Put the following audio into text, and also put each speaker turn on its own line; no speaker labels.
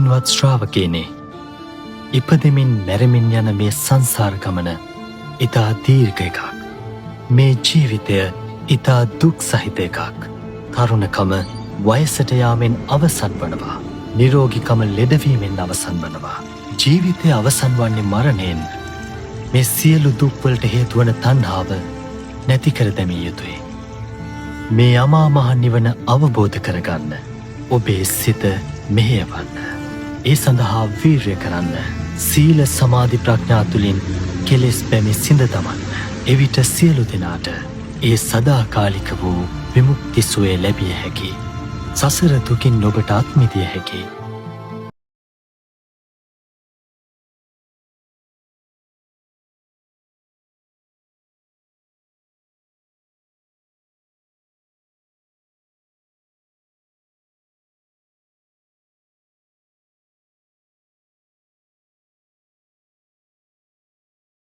පින්වත් ශ්‍රාවකයනි, ඉපදෙමින් මැරෙමින් යන මේ සංසාර ගමන ඉතා දීර්ඝ එකක්. මේ ජීවිතය ඉතා දුක් සහිත එකක්. තරුණකම වයසට යාමෙන් අවසන් වනවා. නිරෝගිකම ලෙඩවීමෙන් අවසන් වනවා. ජීවිතය අවසන් වන්නේ මරණයෙන්. මේ සියලු දුක්වලට හේතුවන තණ්හාව නැති කර දැමිය යුතුයි. මේ අමා මහ නිවන අවබෝධ කරගන්න ඔබේ සිත මෙහෙයවන්න. ඒ සඳහා වීර්ය කරන්න. සීල සමාධි ප්‍රඥා තුළින් කෙලෙස් පැමි සිඳ දමන්න. එවිට සියලු දෙනාට ඒ සදාකාලික වූ විමුක්ති සුවය ලැබිය හැකි. සසර දුකින් ඔබට අත්මිදිය හැකි.